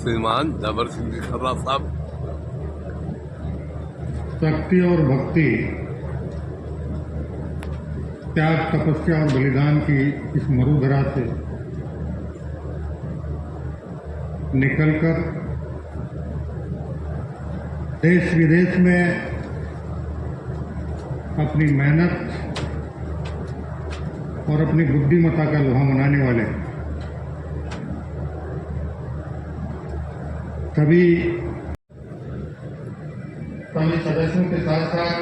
श्रीमान जबर सिंह जी खर्रा साहब। शक्ति और भक्ति, त्याग, तपस्या और बलिदान की इस मरुधरा से निकलकर देश विदेश में अपनी मेहनत और अपनी बुद्धिमत्ता का लोहा मनाने वाले सभी सदस्यों के साथ साथ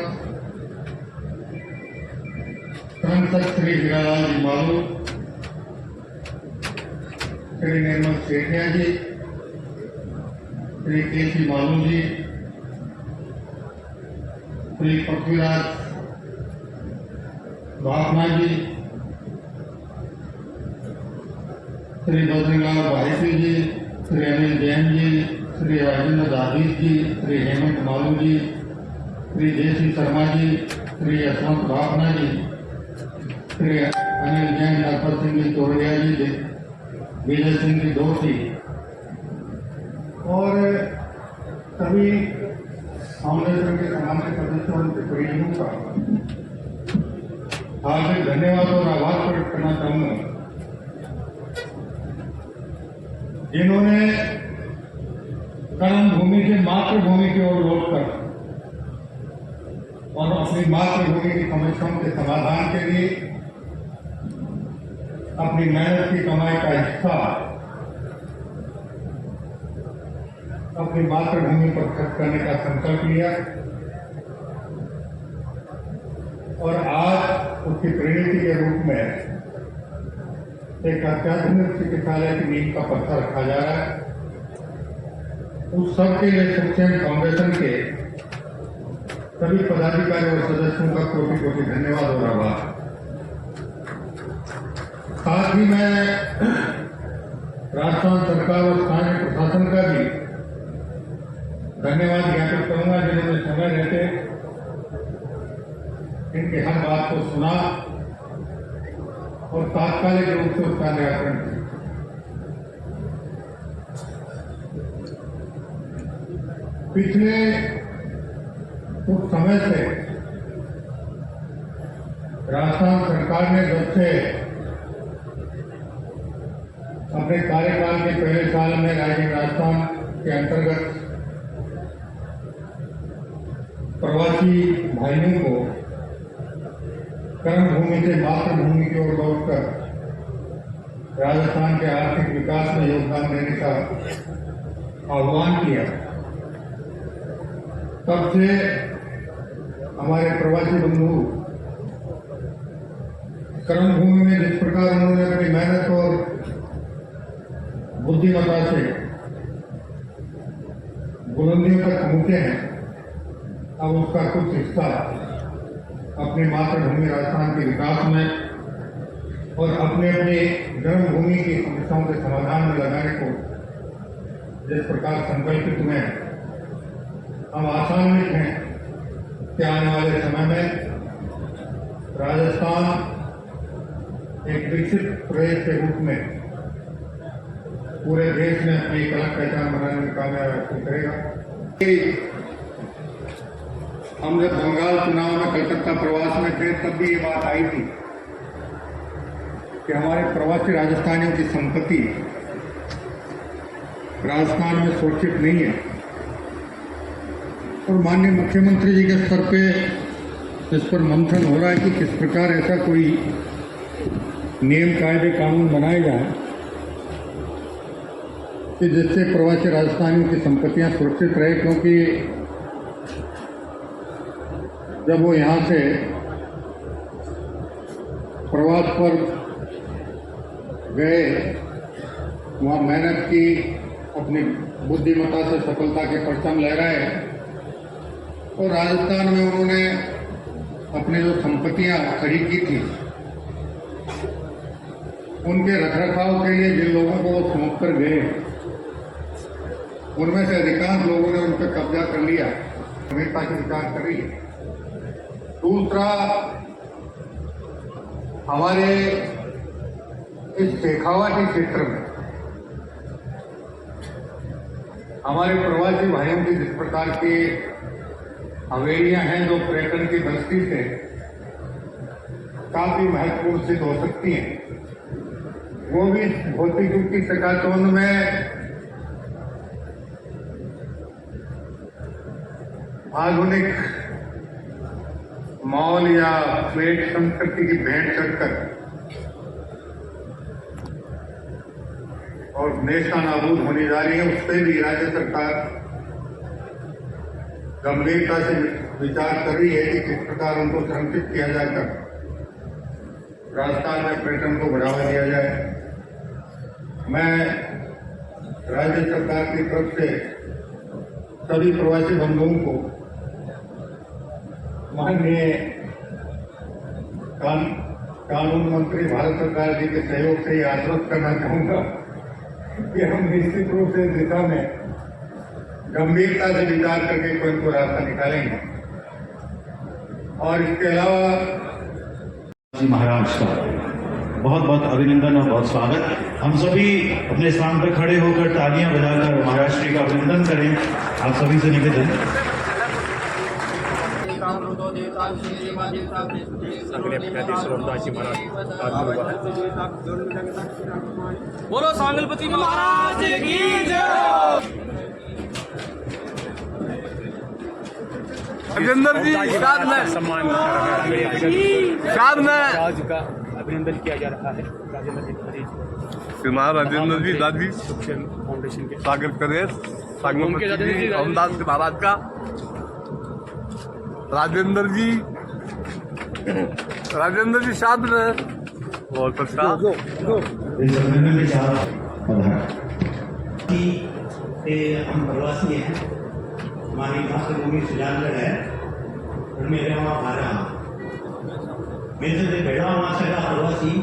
सांसद श्री हीरालाल जी मालू, श्री निर्मल सेठिया जी, श्री केसी मालू जी, श्री पृथ्वीराज भावना जी, श्री बद्रीलाल भाईसी जी, श्री अनिल जैन जी, श्री राजेंद्र दादीस जी, श्री हेमंत मालू जी, श्री जयश्री शर्मा जी, श्री यशवंत भावना जी, श्री अनिल जैन, डॉक्टर सिंह जी तोड़िया जी, विजय सिंह जी दोषी और सभी फाउंडेशन के सामान्य सदस्यों के परिजनों का हार्दिक धन्यवाद और आभार प्रकट करना चाहूंगा, जिन्होंने कर्म भूमि से मातृभूमि की ओर लौटकर और अपनी मातृभूमि की समस्याओं के समाधान के लिए अपनी मेहनत की कमाई का हिस्सा अपनी मातृभूमि पर खर्च करने का संकल्प लिया और आज उसकी परिणति के रूप में एक अत्याधुनिक चिकित्सालय की नींव का पत्थर रखा जा रहा है। उस सबके लिए सुखचैन फाउंडेशन के सभी पदाधिकारी और सदस्यों का कोटि कोटि धन्यवाद और आभार। साथ ही मैं राजस्थान सरकार और स्थानीय प्रशासन का भी धन्यवाद ज्ञापित करूंगा, जिन्होंने समय रहते इनकी हर बात को सुना और तात्कालिक रूप से उसका निराकरण किया। पिछले कुछ समय से राजस्थान सरकार ने जब से अपने कार्यकाल के पहले साल में राज्य राजस्थान के अंतर्गत प्रवासी भाइयों को कर्म भूमि से मातृभूमि की ओर लौटकर राजस्थान के आर्थिक विकास में योगदान देने का आह्वान किया, तब से हमारे प्रवासी बंधु कर्म भूमि में जिस प्रकार उन्होंने अपनी मेहनत और बुद्धिमत्ता से बुलंदियों तक पहुंचे हैं, अब उसका कुछ हिस्सा अपनी मातृभूमि राजस्थान के विकास में और अपने अपने जन्मभूमि की समस्याओं के समाधान में लगाने को जिस प्रकार संकल्पित हुए हैं, हम आशान्वित हैं कि आने वाले समय में राजस्थान एक विकसित प्रदेश के रूप में पूरे देश में अपनी एक अलग पहचान बनाने में कामयाब हासिल करेगा। हम जब बंगाल चुनाव में कलकत्ता प्रवास में थे, तब भी ये बात आई थी कि हमारे प्रवासी राजस्थानियों की संपत्ति राजस्थान में सुरक्षित नहीं है और माननीय मुख्यमंत्री जी के स्तर पे इस पर मंथन हो रहा है कि किस प्रकार ऐसा कोई नियम कायदे कानून बनाए जाए कि जिससे प्रवासी राजस्थानियों की संपत्तियां सुरक्षित रहे, क्योंकि जब वो यहाँ से प्रवास पर गए, वहाँ मेहनत की, अपनी बुद्धिमत्ता से सफलता के परचम लहराए और राजस्थान में उन्होंने अपनी जो संपत्तियां खड़ी की थी, उनके रखरखाव के लिए जिन लोगों को वो सौंप कर गए, उनमें से अधिकांश लोगों ने उन पर कब्जा कर लिया, गंभीरता से विचार कर रही है। दूसरा, हमारे इस शेखावाटी क्षेत्र में हमारे प्रवासी भाइयों की जिस प्रकार की हवेलियां हैं जो पर्यटन की दृष्टि से काफी महत्वपूर्ण सिद्ध हो सकती हैं, वो भी भौतिक युग की चकाचौंध में आधुनिक मॉल या फ्लैट संस्कृति की भेंट चढ़कर और नेशा नाबूद होने जा रही है, उस पर भी राज्य सरकार गंभीरता से विचार कर रही है कि किस प्रकार उनको संरक्षित किया जाकर राजस्थान में पर्यटन को बढ़ावा दिया जाए। मैं राज्य सरकार की तरफ से सभी प्रवासी बंधुओं को माननीय कानून मंत्री भारत सरकार जी के सहयोग से आश्वस्त करना चाहूंगा कि हम निश्चित रूप से इस दिशा में गंभीरता से विचार करके कोई को रास्ता निकालेंगे। और इसके अलावा महाराज का बहुत बहुत अभिनंदन और बहुत स्वागत। हम सभी अपने स्थान पर खड़े होकर तालियां बजाकर महाराज श्री का अभिनंदन करें। आप सभी से निवेदन। बोलो सांगलपति महाराज की जय। राजेंद्र जी शाद में राज का अभिनंदन किया जा रहा है। राजेंद्र जी श्रीमान राजेंद्र जी दादी फाउंडेशन के स्वागत करें सांगोपति जी रामदास जी महाराज का। राजेंद्र जी शाद में बहुत अच्छा हम प्रवासी हैं, हमारी मातृभूमि सुजानगढ़ है और मेरे वहाँ भारा मेरे से बैठा वहाँ सगा प्रवासी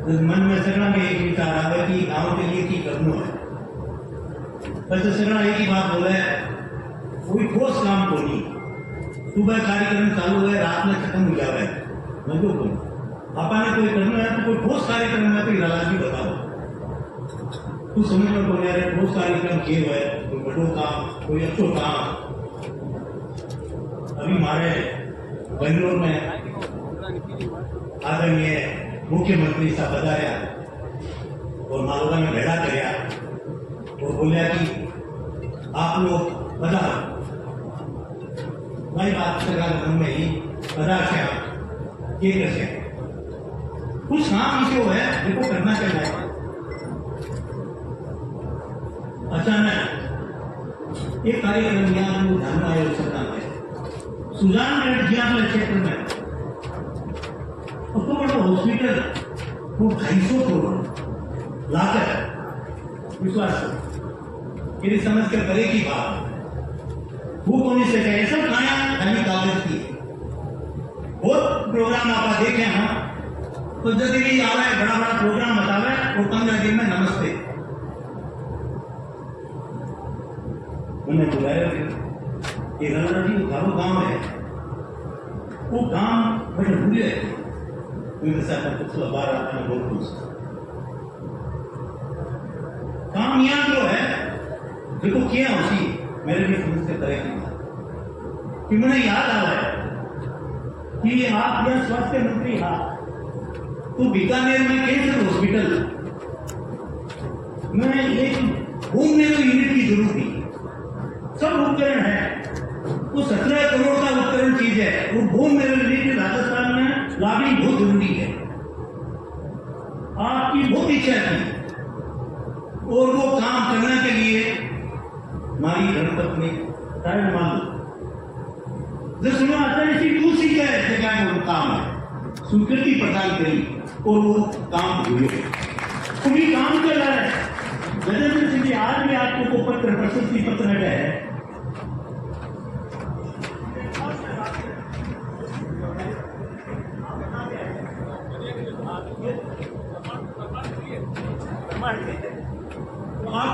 तो मन में सगड़ा में एक विचार आ गया कि गाँव के लिए की करना है। बस सगड़ा एक ही बात बोला है, कोई ठोस काम को नहीं, सुबह कार्यक्रम चालू है रात में खत्म हो जाए, मैं जो बोलूँ आपा ने कोई करना है तो कोई ठोस कार्यक्रम में कोई राजी बताओ। कुछ समझ में बोल रहे ठोस कार्यक्रम किए हुए, कोई बड़ो काम कोई अच्छो काम। अभी हमारे बेंगलोर में आदरणीय मुख्यमंत्री साहब बताया और मालवा में भेड़ा कराया और बोलिया कि आप लोग बता भाई बात सरकार में ही बता ये कैसे कुछ काम इसे है देखो करना चाहिए। अचानक एक कार्यक्रम यहाँ ध्यान आयोग सरकार में सुजानगढ़ जिला क्षेत्र में तो बड़ा हॉस्पिटल को 250 करोड़ लाकर विश्वास मेरी समझ कर करे की बात वो होने से कहे सब खाया खाली कागज की बहुत प्रोग्राम आप देखे हम तो जब भी आवे बड़ा बड़ा प्रोग्राम बतावे वो 15 दिन में नमस्ते उन्हें बुलाया कि रंगना जी गाँव गाँव है वो गाँव बड़े भूले मेरे साथ कुछ बार आता है बहुत कुछ काम यहाँ जो है देखो क्या उसी मेरे लिए समझ से करेगी कि मुझे याद आ रहा है कि आप यह स्वास्थ्य मंत्री हाँ तो बीकानेर में कैंसर हॉस्पिटल में एक होम लेवल यूनिट की जरूरत थी। सब उपकरण है तो 17 करोड़ का उपकरण चीज है वो होम लेवल यूनिट राजस्थान में लानी बहुत जरूरी है। आपकी बहुत इच्छा थी और वो काम करने के लिए हमारी धर्मपत्नी टाइम मान जो सुनो आता है इसी दूसरी जगह में वो काम है स्वीकृति प्रदान करी और वो काम हुए तुम्हें काम कर रहा है। गजेंद्र सिंह जी आज भी आपको को पत्र प्रशस्ति पत्र है आप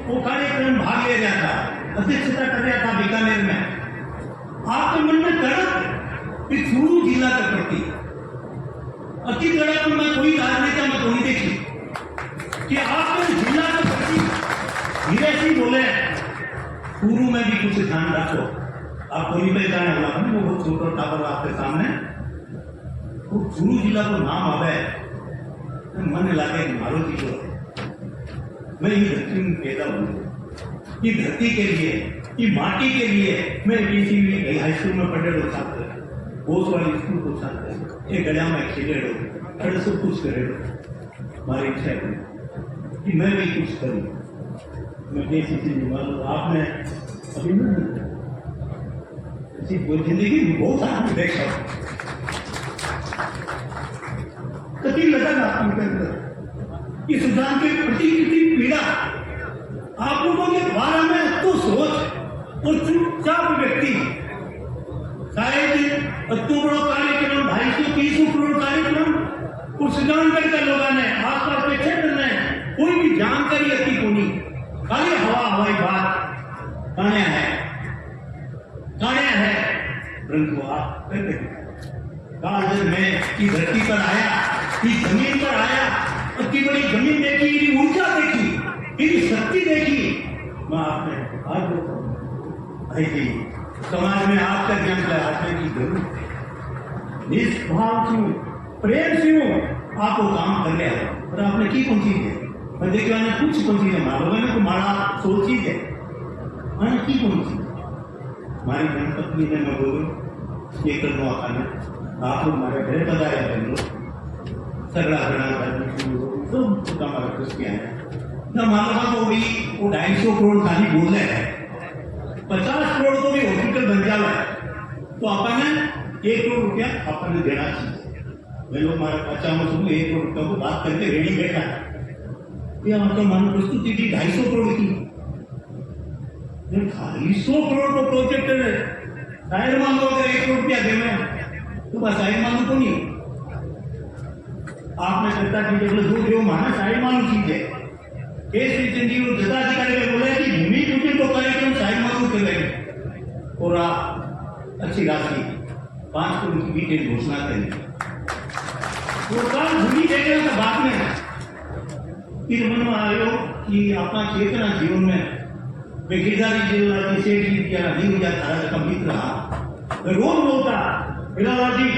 वो कार्यक्रम भाग ले रहा था अध्यक्षता कर रहा था बीकानेर में। आपके मन में तड़प कि चूरू जिला के प्रति अति तड़प में कोई राजनेता में नहीं देखी कि आपको जिला के प्रति धीरे से बोले शुरू में भी कुछ ध्यान रखो। आप कोई पे जाने वाला है वो बहुत छोटा टावर आपके सामने वो चूरू जिला को नाम आवे मन लगे मारो जी को मैं ये धरती में पैदा हूँ ये धरती के लिए ये माटी के लिए मैं किसी भी हाई स्कूल में पढ़े लोग छात्र बोस वाली स्कूल को छात्र ये गलिया में खेले लोग अरे सब कुछ करे हमारी इच्छा है कि मैं भी कुछ करूँ मैं कैसी चीज मालूम आपने अभी जिंदगी में बहुत आदमी देखा कभी लगा ना आपके अंदर इस सुधार के प्रति कितनी पीड़ा आप लोगों के बारे में तो सोच और चुपचाप व्यक्ति शायद अक्टूबर कार्यक्रम 250-300 करोड़ कार्यक्रम उस सुधार के लोगों ने आसपास के क्षेत्र में कोई भी जानकारी अच्छी को नहीं खाली हवाई बात कान्या है परंतु आप कहते हैं जब मैं की धरती पर आया इस जमीन पर आया इतनी बड़ी जमीन देखी इतनी ऊर्जा देखी इतनी शक्ति देखी मैं आपने आज भाई जी समाज में आपका ज्ञान लगाने की जरूरत है निष्भाव से प्रेम से आपको काम कर लिया और आपने की कौन चीज है मैं देखिए मैंने कुछ कौन चीज है मालूम है तुम्हारा सोच चीज है मैंने की कौन चीज हमारी धर्मपत्नी ने मैं बोलूँ ये कर दो आप लोग हमारे घर पधारे कर लो सगड़ा सब हमारा कुछ किया है ना मालूम तो भी वो 250 करोड़ खाली बोल रहे हैं 50 करोड़ तो भी हॉस्पिटल बन जावा है तो अपन 1 करोड़ रुपया अपन ने देना चाहिए मैं लोग हमारे बच्चा में सुन 1 करोड़ रुपया को बात करके रेडी बैठा ये मतलब मानो प्रस्तुति थी 250 करोड़ की खाली 100 करोड़ को प्रोजेक्ट है शायद मान लो अगर 1 करोड़ रुपया देना तो बस शायद मान लो तो नहीं आपने चर्चा की जब जो जो माना शायद मालूम चीज है केसरी चंदी और जिलाधिकारी ने बोला कि भूमि पूजन को कार्यक्रम शायद मालूम करेंगे और आप अच्छी राशि 5 करोड़ की डिटेल घोषणा करेंगे तो काम भूमि देखने के बाद में फिर मन में आयो कि अपना चेतना जीवन में मैं गिरधारी जिला की सेठ जी क्या नहीं हो जाता का मित्र रहा मैं रोज बोलता बिलावल जी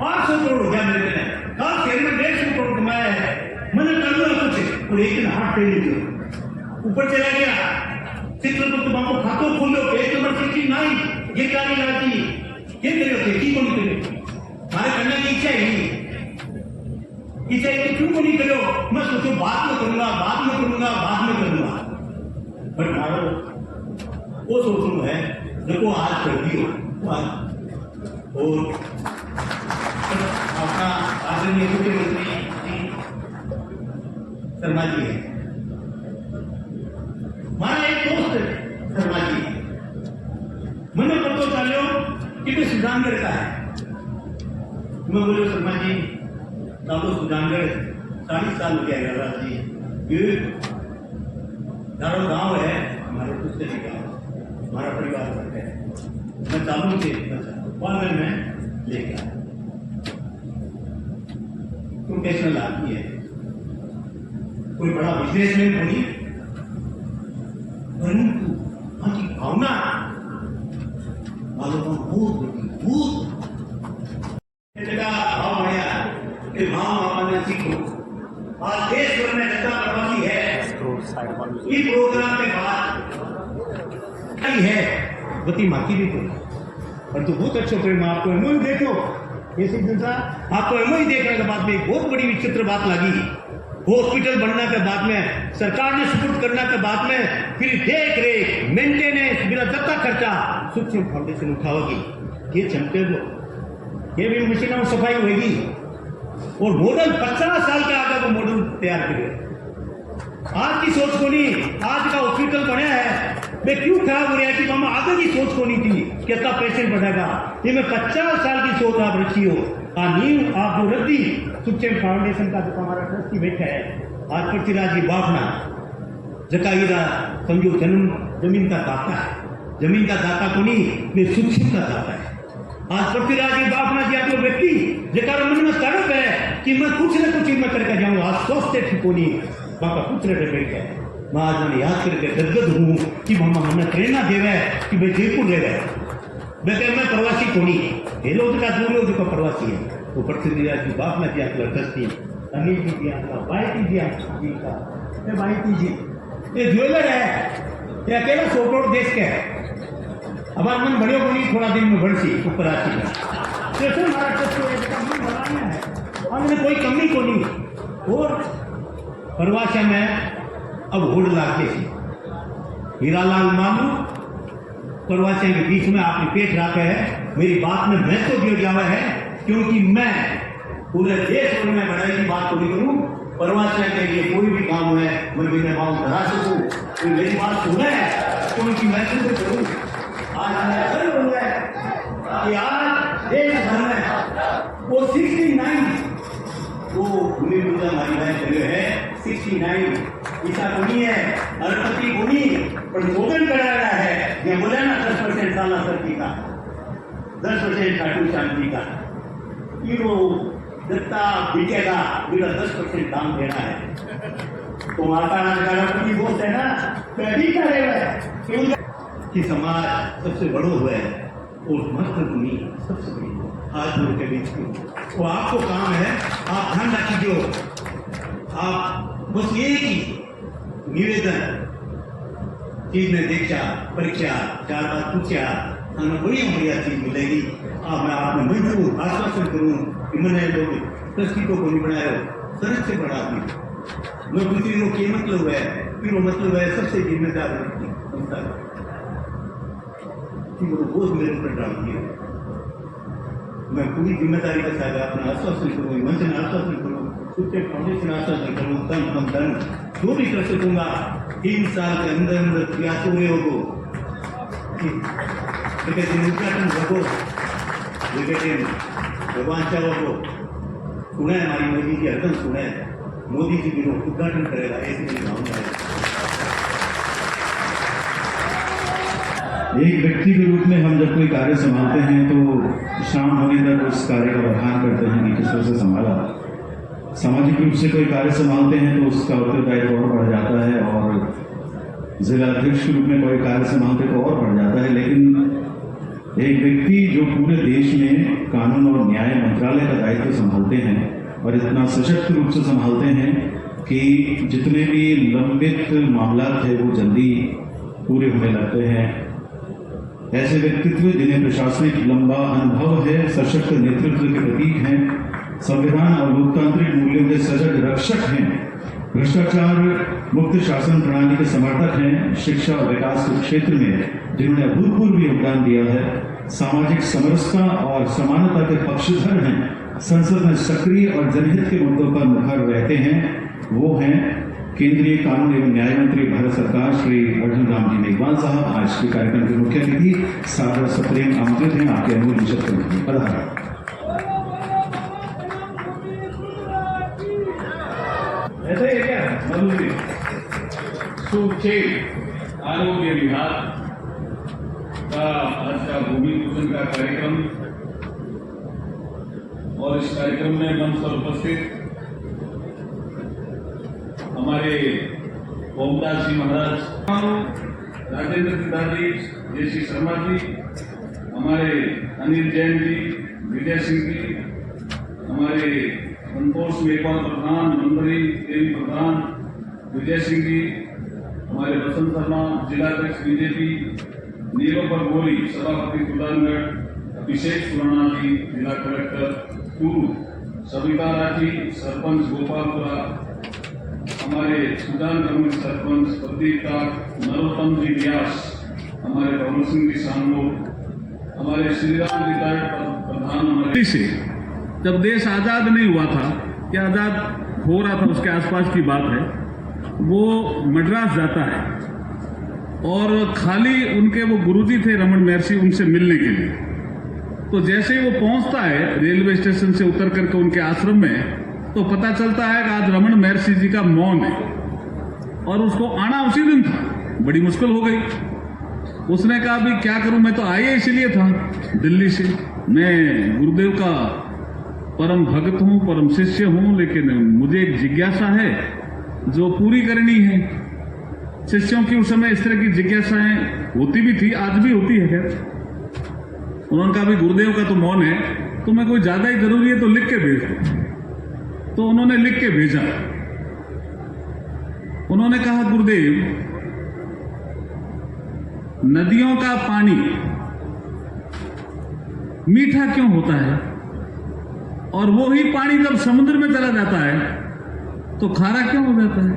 500 करोड़ हो गया मेरे ने कल शेर में 150 करोड़ कमाया है मैंने कर दिया कुछ और एक दिन हाथ फेल दिया ऊपर चला गया चित्रगुप्त बाबू खातों खोलो पेज नंबर 69 ये कार्य लाती ये करे थे की कौन करे हमारे करने की इच्छा ही इच्छा है क्यों नहीं करो मैं सोचो बाद में करूंगा बट मारो वो सोचूं है देखो आज कर दियो और अपना आदरणीय मुख्यमंत्री शर्मा जी है हमारा एक दोस्त शर्मा जी मैंने पता चलो कि मैं सुजानगढ़ का है मैं बोले शर्मा जी सालों सुजानगढ़ 40 साल हो गया राज जी चारों गांव है हमारे पुस्तक गांव हमारा परिवार है मैं चालू से पार्लियामेंट में लेकर आया प्रोफेशनल आदमी है कोई बड़ा बिजनेसमैन बनी परंतु वहां की भावना मालूम बहुत भाव बढ़िया कि भाव आपने सीखो आज देश भर में जनता प्रवासी है इस प्रोग्राम के बाद है गति माती भी पर तो बहुत अच्छे प्रेम आपको एमओ देखो ऐसी जनता आपको एमओ देखने के बाद में एक बहुत बड़ी विचित्र बात लगी हॉस्पिटल बनने के बाद में सरकार ने सुपुर्द करने के बाद में फिर देख रेख मेंटेनेंस मेरा जत्ता खर्चा सूक्ष्म फाउंडेशन उठाओगी ये चमके वो ये भी मशीनों में सफाई होगी और मॉडल 50 साल के आगे वो मॉडल तैयार करें आज की सोच को नहीं आज का हॉस्पिटल बना है मैं क्यों खराब हो रहा है कि मामा आगे की सोच को नहीं थी कितना पेशेंट बढ़ेगा ये मैं 50 साल की सोच आप रखी हो नींव आप जो रखी सुखचैन फाउंडेशन का जो हमारा ट्रस्टी बैठा है आज पृथ्वीराज जी बापना जकाईरा समझो जन्म जमीन का दाता है जमीन का दाता को नहीं मैं सूक्ष्म का दाता है आज पृथ्वीराज जी बापना जी आप व्यक्ति जरा मन में तड़प है कि मैं कुछ न कुछ मैं करके जाऊँ आज स्वस्थ है ठिकोनी बापा कुछ न बैठ गए मैं आज मैंने याद करके गदगद हूँ कि मम्मा हमें प्रेरणा देवे कि भाई जयपुर रह गए मैं प्रवासी कोनी ये लोग का दूर हो जो प्रवासी है वो पृथ्वी की बाप में दिया दस्ती अनिल जी दिया भाई की दिया जी का भाई की जी ये ज्वेलर है ये अकेला सोपोट देश के है अब आज मन बड़ियों को नहीं थोड़ा दिन में बढ़ सी ऊपर आती है जैसे बनाना है हमने कोई कमी को नहीं और परवासा में अब होड़ लाके हीरालाल मालू परवासे के बीच में आपने पेट रखा है मेरी बात में महत्व दिया जावा है क्योंकि मैं पूरे देश भर में बढ़ाई की बात को नहीं करूं परवासियों के लिए कोई भी काम है मैं बिना भाव करा सकूं तो मेरी बात सुने क्योंकि मैं तुमसे करूं आज हमें गर्व हो रहा है कि आज देश भर में वो 69 वो भूमि पूजा हमारी बहन चले है 69 ऐसा को नहीं है अरपति को नहीं पर भोजन कराया है ये बोला ना 10% साला सरकी का 10% खाटू शांति का हीरो दत्ता बिकेगा मेरा 10% दाम देना है तो माता गणपति बोलते है ना तो अभी करेगा कि समाज सबसे बड़ो हुआ है और मातृभूमि सबसे बड़ी आज लोगों के बीच में वो आपको काम है आप ध्यान रखिए आप बस ये ही निवेदन चीज में देखा परीक्षा 4 बार पूछा हमें बढ़िया चीज मिलेगी मैं आपने मंजूर आश्वासन करूँ कि मैंने लोग तस्वीरों को नहीं बनाया सरस से बड़ा आदमी मैं दूसरी लोग ये मतलब है फिर वो मतलब है सबसे जिम्मेदार व्यक्ति बोझ मेरे ऊपर डाल दिया मैं पूरी जिम्मेदारी के साथ अपना आश्वासन करूँ मंच में आश्वासन करूँ कुछ फाउंडेशन आश्वासन करूँ तन हम धन जो भी कर सकूंगा 3 साल के अंदर अंदर प्रयास हुए हो उद्घाटन रखो भगवान चाहो को सुना है हमारी मोदी की हरकत सुना है मोदी जी भी उद्घाटन करेगा ऐसी भावना है एक व्यक्ति के रूप में हम जब कोई कार्य संभालते हैं तो शाम होने तक उस कार्य का बखान करते हैं कि किस तरह से संभाला सामाजिक रूप से कोई कार्य संभालते हैं तो उसका उत्तरदायित्व और बढ़ जाता है और जिला अध्यक्ष के रूप में कोई कार्य संभालते तो और बढ़ जाता है लेकिन एक व्यक्ति जो पूरे देश में कानून और न्याय मंत्रालय का दायित्व संभालते हैं और इतना सशक्त रूप से संभालते हैं कि जितने भी लंबित मामला थे वो जल्दी पूरे होने लगते हैं ऐसे व्यक्तित्व जिन्हें प्रशासनिक लंबा अनुभव है सशक्त नेतृत्व के प्रतीक हैं संविधान और लोकतांत्रिक मूल्यों के सजग रक्षक हैं भ्रष्टाचार मुक्त शासन प्रणाली के समर्थक हैं शिक्षा और विकास के क्षेत्र में जिन्होंने अभूतपूर्व योगदान दिया है सामाजिक समरसता और समानता के पक्षधर हैं संसद में सक्रिय और जनहित के मुद्दों पर मुखर रहते हैं वो हैं केंद्रीय कानून एवं न्याय मंत्री भारत सरकार श्री अर्जुन राम जी मेघवाल साहब आज के कार्यक्रम के मुख्य अतिथि सादर सप्रेम आमंत्रित हैं आपके अमूल्य निशत पधारें ऐसा ही है क्या मधुरी सुखे आरोग्य विभाग का आज का भूमि पूजन का कार्यक्रम और इस कार्यक्रम में मंच पर उपस्थित हमारे ओमदास जी महाराज राजेंद्र त्रिपाठी जयश्री शर्मा जी हमारे अनिल जैन जी विजय सिंह जी हमारे संतोष मेघवाल प्रधान मंत्री देवी प्रधान विजय सिंह जी हमारे बसंत शर्मा जिलाध्यक्ष बीजेपी नीलोपर गोरी सभापति सुल्तानगढ़ अभिषेक सुराणा जी जिला कलेक्टर चूरू सविता राठी सरपंच गोपालपुरा हमारे सुजान कमिटी सरपंच प्रदीप का नरोत्तम जी व्यास हमारे भवन सिंह जी सांगो हमारे श्रीराम जी प्रधान हमारे से जब देश आज़ाद नहीं हुआ था या आज़ाद हो रहा था उसके आसपास की बात है वो मद्रास जाता है और खाली उनके वो गुरुजी थे रमन महर्षि उनसे मिलने के लिए तो जैसे ही वो पहुंचता है रेलवे स्टेशन से उतर करके उनके आश्रम में तो पता चलता है कि आज रमन महर्षि जी का मौन है और उसको आना उसी दिन था बड़ी मुश्किल हो गई उसने कहा भी क्या करूं मैं तो आया इसलिए था दिल्ली से मैं गुरुदेव का परम भक्त हूं परम शिष्य हूं लेकिन मुझे एक जिज्ञासा है जो पूरी करनी है शिष्यों की उस समय इस तरह की जिज्ञासाएं होती भी थी, आज भी होती है। खैर उन्होंने कहा भी गुरुदेव का तो मौन है, तो मैं कोई ज्यादा ही जरूरी है तो लिख के भेज दो। तो उन्होंने लिख के भेजा। उन्होंने कहा गुरुदेव, नदियों का पानी मीठा क्यों होता है और वो ही पानी जब समुद्र में चला जाता है तो खारा क्यों हो जाता है?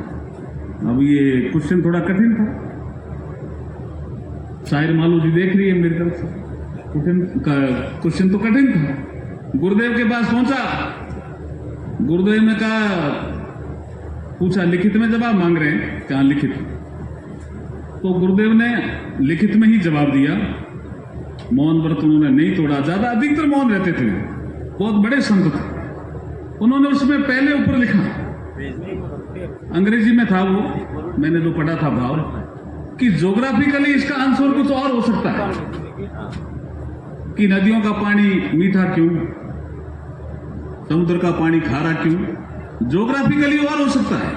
अब ये क्वेश्चन थोड़ा कठिन था। शायर मालू जी देख रही है मेरी तरफ से, क्वेश्चन तो कठिन था। गुरुदेव के पास पहुंचा, गुरुदेव ने कहा, पूछा लिखित में जवाब मांग रहे हैं, कहा लिखित। तो गुरुदेव ने लिखित में ही जवाब दिया। मौन व्रत उन्होंने नहीं तोड़ा, ज्यादा अधिकतर मौन रहते थे, बहुत बड़े संत थे। उन्होंने उसमें पहले ऊपर लिखा, अंग्रेजी में था वो, मैंने जो पढ़ा था भाव, कि ज्योग्राफिकली इसका आंसर कुछ और हो सकता है कि नदियों का पानी मीठा क्यों, समुद्र का पानी खारा क्यों, ज्योग्राफिकली और हो सकता है।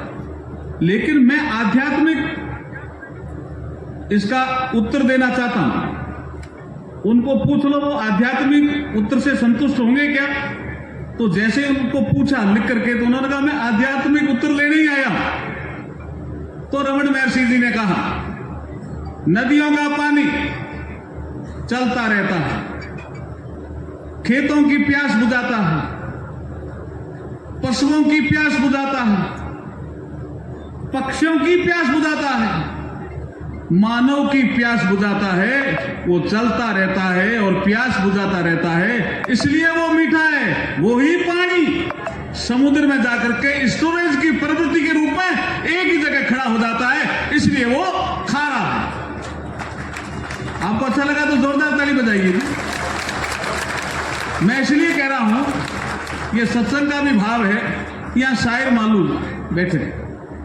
लेकिन मैं आध्यात्मिक इसका उत्तर देना चाहता हूं। उनको पूछ लो, वो आध्यात्मिक उत्तर से संतुष्ट होंगे क्या? तो जैसे उनको पूछा लिख करके, तो उन्होंने कहा मैं आध्यात्मिक उत्तर लेने ही आया हूं। तो रमण महर्षि जी ने कहा, नदियों का पानी चलता रहता है, खेतों की प्यास बुझाता है, पशुओं की प्यास बुझाता है, पक्षियों की प्यास बुझाता है, मानव की प्यास बुझाता है। वो चलता रहता है और प्यास बुझाता रहता है, इसलिए वो मीठा है। वो ही पानी समुद्र में जाकर के स्टोरेज की प्रवृत्ति के रूप में एक ही जगह खड़ा हो जाता है, इसलिए वो खारा है। आपको अच्छा लगा तो जोरदार ताली बजाइए। मैं इसलिए कह रहा हूं, ये सत्संग का भी भाव है। यहां शायर मालू बैठे,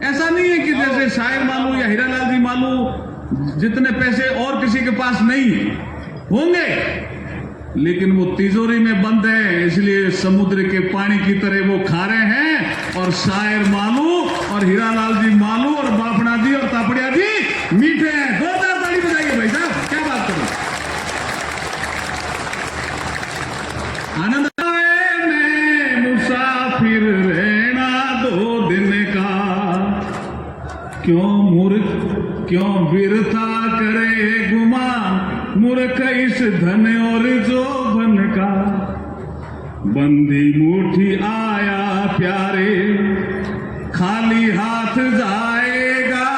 ऐसा नहीं है कि जैसे शायर मालू या हीरालाल जी मालू जितने पैसे और किसी के पास नहीं होंगे, लेकिन वो तिजोरी में बंद है, इसलिए समुद्र के पानी की तरह वो खारे हैं। और शायर मालू और हीरालाल जी मालू और बापड़ा जी और तापड़िया जी मीठे हैं। जोरदार ताली बजाइए भाई साहब, क्या बात करें। आनंद आए मैं मुसाफिर रहना 2 दिन का, क्यों मूर्ख क्यों बिरथा करे गुमान, मूर्ख इस धन और जोबन का। बंदी मुट्ठी आया प्यारे, खाली हाथ जाएगा,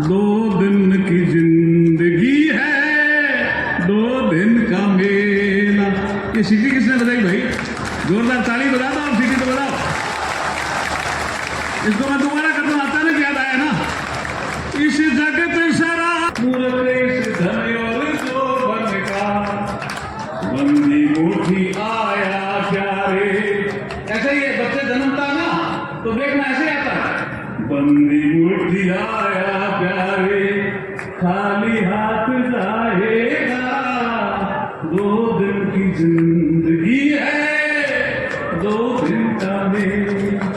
2 दिन की जिंदगी है, 2 दिन का मेला। ये सीटी किसने बजाई भाई? जोरदार ताली बजा दो, आप सीटी तो बजाओ। इसको मैं दोबारा करता हूं, अचानक याद आया ना। इस जगत सारा मूर्ख इस धन और जोबन का, बंदी मुट्ठी आया प्यारे। ऐसे ही बच्चे जन्मता ना तो देखना ऐसे आता है, बंदी मुट्ठी आया प्यारे, खाली हाथ जाएगा, 2 दिन की जिंदगी है, 2 दिन का मेला।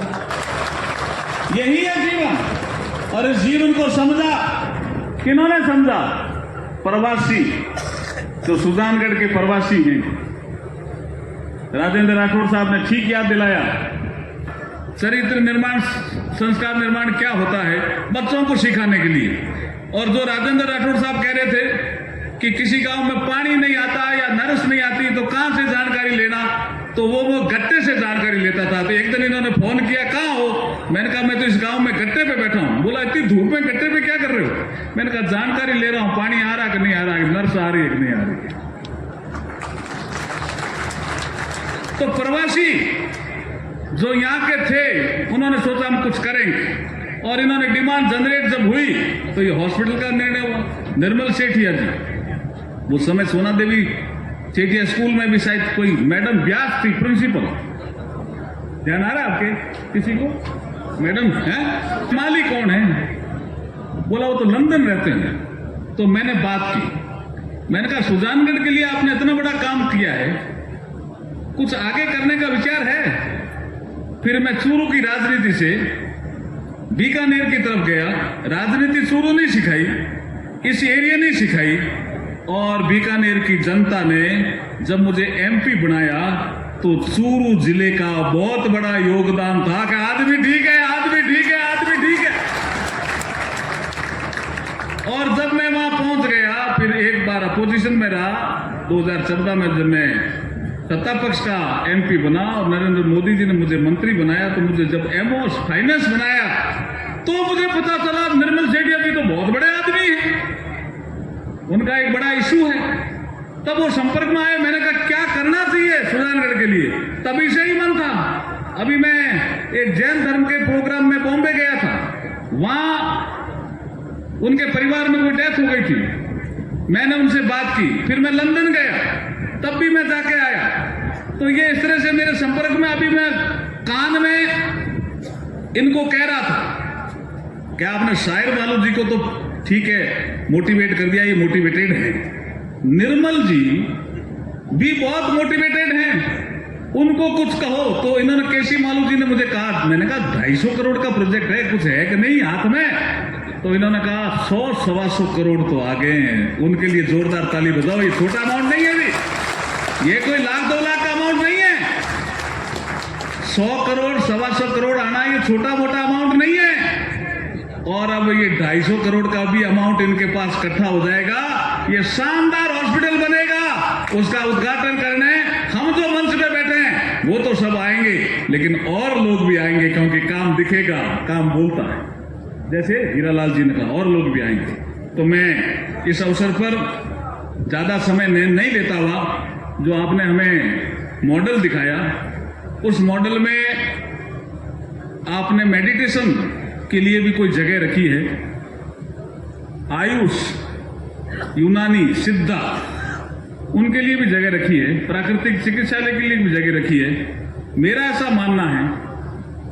यही है जीवन। और इस जीवन को समझा किन्होंने समझा? प्रवासी, जो सुजानगढ़ के प्रवासी हैं। राजेंद्र राठौड़ साहब ने ठीक याद दिलाया, चरित्र निर्माण, संस्कार निर्माण क्या होता है बच्चों को सिखाने के लिए। और जो राजेंद्र राठौड़ साहब कह रहे थे कि किसी गांव में पानी नहीं आता या नर्स नहीं आती तो कहां से जानकारी लेना, तो वो गट्टे से जानकारी लेता था। तो एक दिन इन्होंने फोन किया, कहां हो? मैंने कहा मैं तो इस गांव में गट्टे पे बैठा हूं। बोला इतनी धूप में गट्टे पे क्या कर रहे हो? मैंने कहा जानकारी ले रहा हूं, पानी आ रहा कि नहीं आ रहा, नर्स आ रही है कि नहीं आ रही। तो प्रवासी जो यहाँ के थे उन्होंने सोचा हम कुछ करेंगे, और इन्होंने डिमांड जनरेट जब हुई तो ये हॉस्पिटल का निर्णय हुआ। निर्मल सेठिया जी, उस समय सोना देवी सेठिया स्कूल में भी शायद कोई मैडम व्यास थी प्रिंसिपल, ध्यान आ रहा है आपके किसी को? मैडम है, माली कौन है? बोला वो तो लंदन रहते हैं। तो मैंने बात की, मैंने कहा सुजानगढ़ के लिए आपने इतना बड़ा काम किया है, कुछ आगे करने का विचार है? फिर मैं चूरू की राजनीति से बीकानेर की तरफ गया, राजनीति शुरू नहीं सिखाई, इस एरिया नहीं सिखाई, और बीकानेर की जनता ने जब मुझे एमपी बनाया तो चूरू जिले का बहुत बड़ा योगदान था कि आदमी ठीक है, आदमी ठीक है, आदमी ठीक है। और जब मैं वहां पहुंच गया, फिर एक बार अपोजिशन में रहा, 2014 में जब मैं सत्ता पक्ष का एमपी बना और नरेंद्र मोदी जी ने मुझे मंत्री बनाया, तो मुझे जब एमओएस फाइनेंस बनाया तो मुझे पता चला निर्मल सेठिया भी तो बहुत बड़े आदमी हैं, उनका एक बड़ा इशू है। तब वो संपर्क में आए, मैंने कहा क्या करना चाहिए सुजानगढ़ के लिए, तभी से ही मन था। अभी मैं एक जैन धर्म के प्रोग्राम में बॉम्बे गया था, वहां उनके परिवार में कोई डेथ हो गई थी, मैंने उनसे बात की, फिर मैं लंदन गया, तब भी मैं जाके आया। तो ये इस तरह से मेरे संपर्क में, अभी मैं कान में इनको कह रहा था कि आपने शायर बालू जी को तो ठीक है मोटिवेट कर दिया, ये मोटिवेटेड है, निर्मल जी भी बहुत मोटिवेटेड हैं, उनको कुछ कहो। तो इन्होंने केसी मालू जी ने मुझे कहा, मैंने कहा 250 करोड़ का प्रोजेक्ट है, कुछ है कि नहीं हाथ में? तो इन्होंने कहा 100-125 करोड़ तो आ गए हैं, उनके लिए जोरदार ताली बजाओ। ये छोटा अमाउंट नहीं है जी, ये कोई 1-2 लाख का अमाउंट नहीं है। 100 करोड़ 125 करोड़ आना ये छोटा मोटा अमाउंट नहीं है। और अब ये 250 करोड़ का भी अमाउंट इनके पास इकट्ठा हो जाएगा, ये शानदार हॉस्पिटल बनेगा, उसका उद्घाटन करने हम जो मंच पे बैठे हैं वो तो सब आएंगे, लेकिन और लोग भी आएंगे, क्योंकि काम दिखेगा, काम बोलता है, जैसे हीरालाल जी ने कहा, और लोग भी आएंगे। तो मैं इस अवसर पर ज्यादा समय नहीं लेता हुआ, जो आपने हमें मॉडल दिखाया, उस मॉडल में आपने मेडिटेशन के लिए भी कोई जगह रखी है, आयुष, यूनानी, सिद्धा, उनके लिए भी जगह रखी है, प्राकृतिक चिकित्सालय के लिए भी जगह रखी है। मेरा ऐसा मानना है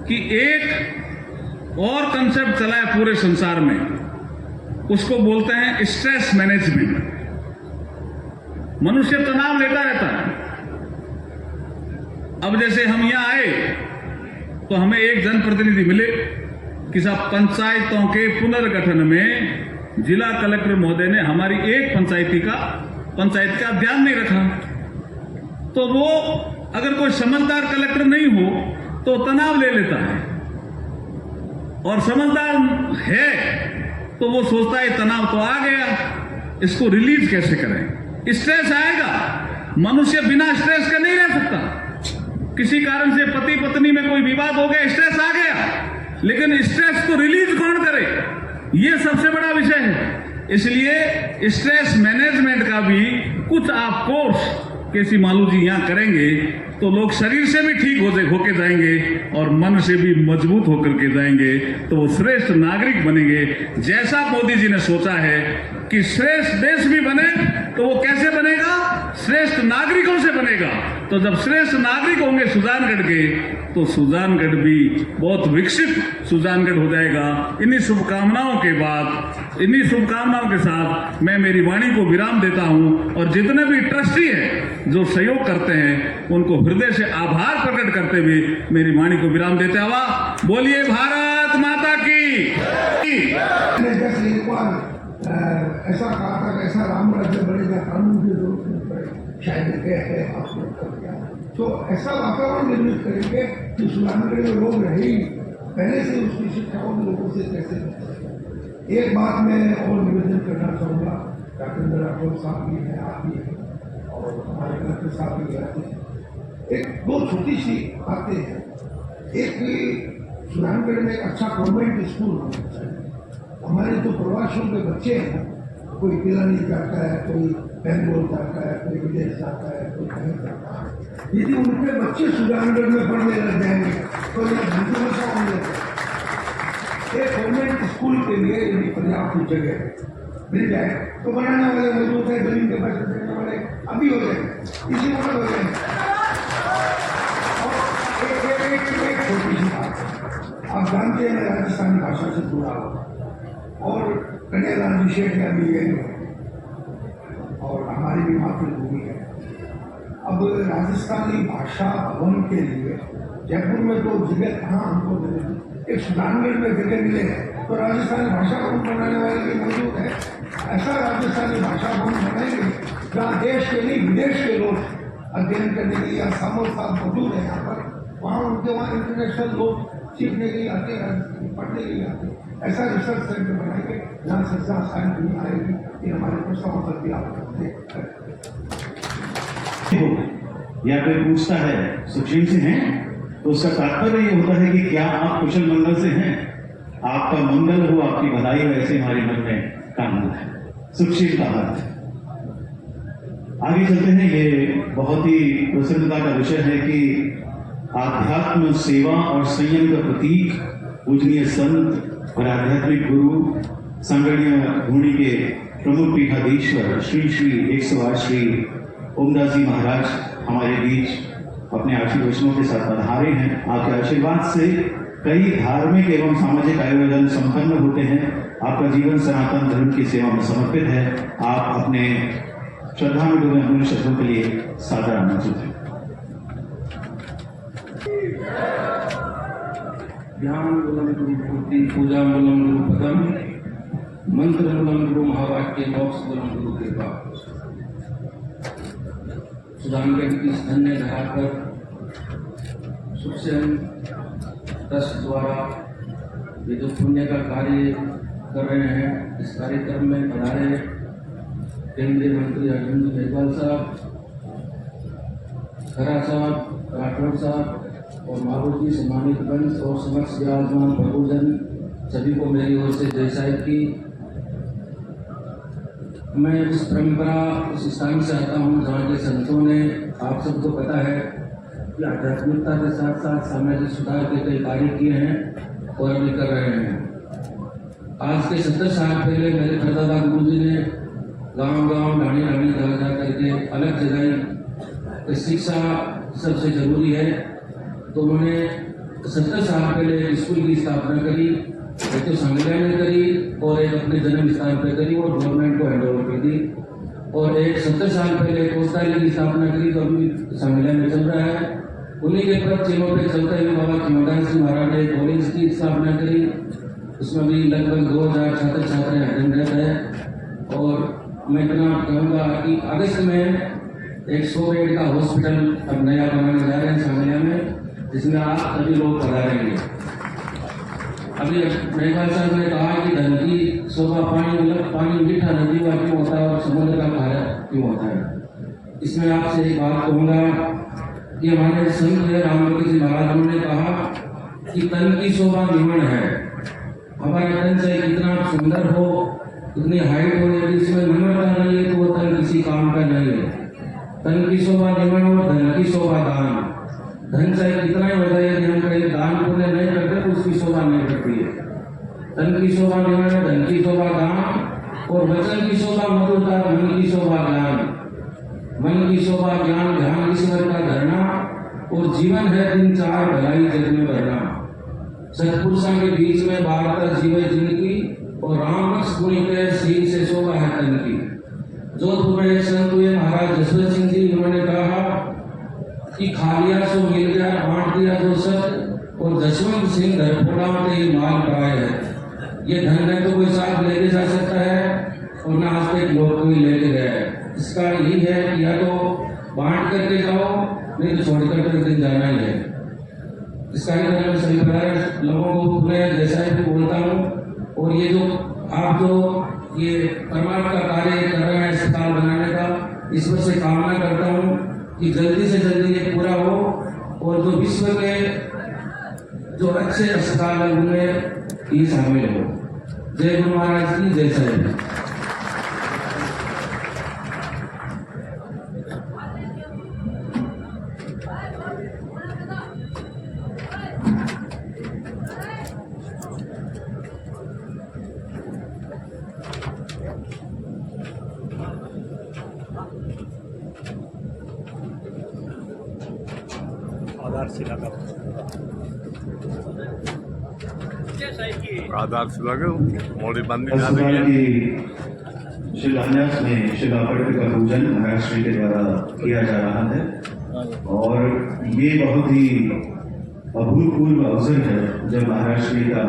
कि एक और कंसेप्ट चला है पूरे संसार में, उसको बोलते हैं स्ट्रेस मैनेजमेंट। मनुष्य तनाव लेता रहता है। अब जैसे हम यहां आए तो हमें एक जनप्रतिनिधि मिले कि साहब पंचायतों के पुनर्गठन में जिला कलेक्टर महोदय ने हमारी एक पंचायत का ध्यान नहीं रखा। तो वो अगर कोई समझदार कलेक्टर नहीं हो तो तनाव ले लेता है, और समझदार है तो वो सोचता है तनाव तो आ गया, इसको रिलीज कैसे करें। स्ट्रेस आएगा, मनुष्य बिना स्ट्रेस का नहीं रह सकता। किसी कारण से पति पत्नी में कोई विवाद हो गया, स्ट्रेस आ गया, लेकिन स्ट्रेस को रिलीज कौन करे, ये सबसे बड़ा विषय है। इसलिए स्ट्रेस मैनेजमेंट का भी कुछ आप कोर्स केसी मालू जी यहां करेंगे तो लोग शरीर से भी ठीक होके जाएंगे और मन से भी मजबूत होकर के जाएंगे, तो वो श्रेष्ठ नागरिक बनेंगे। जैसा मोदी जी ने सोचा है कि श्रेष्ठ देश भी बने, तो वो कैसे बनेगा? श्रेष्ठ नागरिकों से बनेगा। तो जब श्रेष्ठ नागरिक होंगे सुजानगढ़ के, तो सुजानगढ़ भी बहुत विकसित सुजानगढ़ हो जाएगा। इन्हीं शुभकामनाओं के साथ मैं मेरी वाणी को विराम देता हूं, और जितने भी ट्रस्टी हैं जो सहयोग करते हैं उनको हृदय से आभार प्रकट करते हुए मेरी वाणी को विराम देते हुआ बोलिए भारत माता की। जैसे एक बार ऐसा कहा था कि ऐसा राम राज्य बनेगा, कानून की जरूरत नहीं पड़े, शायद कहते आपने कर दिया। तो ऐसा वातावरण निर्मित करेंगे कि सुजानगढ़ में लोग रहे ही पहले से उसकी शिक्षाओं लोगों से कैसे। एक बात मैं और निवेदन करना चाहूँगा, राजेंद्र राठौर साहब भी हैं, आप भी हैं, और हमारे कलेक्टर साहब भी रहते हैं। एक दो छोटी सी बातें हैं। एक सुजानगढ़ में एक अच्छा कॉन्वेंट स्कूल होना चाहिए। हमारे जो प्रवासियों के बच्चे हैं, कोई पिलानी जाता है, कोई बेंगलोर जाता है, कोई विदेश जाता है, कोई कहीं जाता है, यदि उनके बच्चे सुजानगढ़ में पढ़ने लग जाएंगे तो यह धंधे में क्या होंगे। एक गवर्नमेंट स्कूल के लिए यदि पर्याप्त जगह मिल जाए तो बनाने वाले मौजूद है, जमीन के पैसे देने वाले अभी हो जाएंगे, इसी वक्त हो जाएंगे। और एक छोटी सी बात, आप जानते हैं मैं राजस्थानी भाषा से जुड़ा हुआ, और कन्यादान विषय का भी यही है, और हमारी भी मातृभूमि है। अब राजस्थानी भाषा भवन के लिए जयपुर में तो जगह कहाँ हमको एक सुजानगढ़ में जगह मिले तो राजस्थानी भाषा भवन बनाने वाले भी मौजूद है। ऐसा राजस्थानी भाषा भवन बनाएंगे जहाँ देश के नहीं विदेश के लोग अध्ययन करने के लिए सामों साथ मौजूद है। यहाँ पर वहाँ उनके वहाँ इंटरनेशनल लोग सीखने के लिए आते हैं, पढ़ने के लिए आते हैं। ऐसा रिसर्च सेंटर बनाएंगे जहाँ शिक्षा साइंस दुनिया आएगी। ये हमारे प्रस्ताव पर भी आप या कोई पूछता है सुशील से हैं तो उसका तात्पर्य ये होता है कि क्या आप कुशल मंगल से हैं, आपका मंगल हो, आपकी भलाई हो, ऐसे हमारे मन में कामना है। सुशील का अर्थ आगे चलते हैं। ये बहुत ही प्रसन्नता का विषय है कि आध्यात्म सेवा और संयम का प्रतीक पूजनीय संत और आध्यात्मिक गुरु सांगड़िया भूमि के प्रमुख पीठाधीश्वर श्री श्री 108 श्री ओमदास जी महाराज हमारे बीच अपने आशीर्वचनों के साथ पधारे हैं। आपके आशीर्वाद से कई धार्मिक एवं सामाजिक आयोजन संपन्न होते हैं। आपका जीवन सनातन धर्म की सेवा में समर्पित है। आप अपने श्रद्धा में डूबे अमूल्य शब्दों के लिए सादर आमंत्रित हैं। ध्यान मूलम गुरु मूर्ति, पूजा मूलम गुरु पदम, मंत्र मूलम गुरु महावाक्य, मोक्ष मूलम गुरु कृपा। सुजानगढ़ की इस धन्य धरा पर सुखसेन ट्रस्ट द्वारा ये जो पुण्य का कार्य कर रहे हैं, इस कार्यक्रम में पधारे केंद्रीय मंत्री अर्जुन जी मेघवाल साहब, खरा साहब, राठौड़ साहब और मारूति सम्मानित वंश और समक्ष विराजमान प्रभुजन, सभी को मेरी ओर से जय साहिब की। मैं इस परंपरा इस स्थान से आता हूँ जहाँ के संतों ने, आप सबको पता है कि आध्यात्मिकता के साथ साथ सामाजिक सुधार के कई कार्य किए हैं और अभी कर रहे हैं। आज के 70 साल पहले मेरे परदादा गुरु जी ने गांव-गांव, ढाणी-ढाणी जा करके अलग जगह शिक्षा सबसे जरूरी है, तो उन्होंने 70 साल पहले स्कूल की स्थापना करी। एक तो सांगलिया में करी और एक अपने जन्म स्थान पर करी और गवर्नमेंट को हैंड ओवर कर दी। और एक 70 साल पहले कोस्ताली की स्थापना करी, तो अभी सांगलिया में चल रहा है। उन्हीं के पश्चिमों पर चलते हुए बाबा खीमदास जी महाराज ने कॉलेज की स्थापना करी। उसमें भी लगभग 2000 छात्र छात्राएं अटेंड हैं। और मैं इतना कहूँगा कि अगस्त में एक 100 बेड का हॉस्पिटल अब नया बनाने जा रहे हैं सांगलिया में, जिसमें आप सभी लोग पधारेंगे। अभी मेघवाल साहब ने कहा कि धन की शोभा पानी मीठा नदी का क्यों होता है और समुद्र का खारा क्यों होता है। इसमें आपसे एक बात कहूँगा कि हमारे संत राममूर्ति जी महाराज ने कहा कि तन की शोभा निमण है। हमारा तन चाहे कितना सुंदर हो, कितनी हाइट हो, यदि इसमें निमणता नहीं है तो वो तन किसी काम का नहीं है। तन की शोभा निमण हो, धन की शोभा दान। धन चाहे कितना ही हो जाए, यदि हम कहीं दान पुण्य नहीं करते तो उसकी शोभा नहीं करती है। तन की शोभा निमण, धन की शोभा दान और वचन की शोभा मधुरता, मन की शोभा ज्ञान। मन की शोभा ज्ञान, ध्यान ईश्वर का धरना और जीवन है दिन 4 भलाई जग में भरना। सत्पुरुषों के बीच में वार्ता जीवे जिनकी और राम रस गुण के सील से शोभा है तन की। जोधपुर में एक संत हुए महाराज जसवंत सिंह जी, उन्होंने कहा कि खा लिया सो मिल गया, बांट दिया जो सब, और जसवंत सिंह घर फोड़ा ये माल पाए है। ये धन है तो कोई साथ लेके जा सकता है और ना आज तक लोग कोई लेके गए। इसका यही है कि या तो बांट करके जाओ, नहीं तो छोड़ करके दिन जाना ही है। इस कार्यक्रम में सभी प्रकार लोगों को मैं जैसा ही बोलता हूँ। और ये जो आप जो ये परमार्थ का कार्य कर रहे हैं अस्पताल बनाने का, ईश्वर से कामना करता हूँ कि जल्दी से जल्दी ये पूरा हो और जो विश्व के जो अच्छे अस्पताल है उनमें ये शामिल हो। जय गुरु महाराज की जय साहिब। आधारशिला का मोड़ी बंदी अस्पताल की शिलान्यास में शिलापट का पूजन महाराष्ट्र के द्वारा किया जा रहा है और ये बहुत ही अभूतपूर्व अवसर है जब महाराष्ट्र का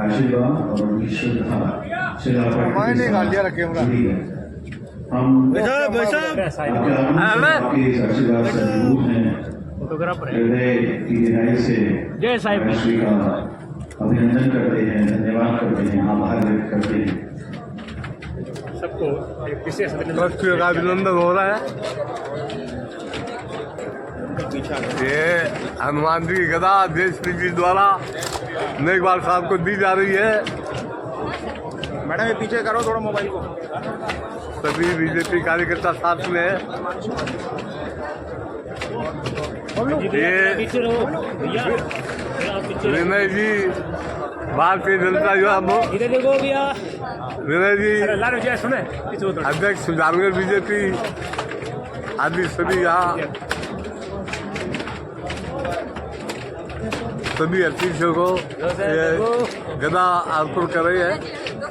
आशीर्वाद और उनकी श्रद्धा जुड़ी है। हम आपके आशीर्वाद से मजबूत हैं। हृदय की गहराई से महाराष्ट्र का अभिनंदन करते हैं, धन्यवाद करते हैं, आभार व्यक्त करते हैं। सबको एक विशेष राष्ट्रीय का अभिनंदन हो रहा है। ये हनुमान जी की गदा देश जी द्वारा नेकबार साहब को दी जा रही है। मैडम ये पीछे करो थोड़ा मोबाइल को। सभी बीजेपी कार्यकर्ता साथ में है। ये विनय जी भारतीय जनता युवा इधर देखो भैया। विनय जी लालो जी सुने अध्यक्ष सुजानगढ़ बीजेपी आदि सभी यहाँ सभी अतिथियों को ये गदा अर्पण कर रहे हैं।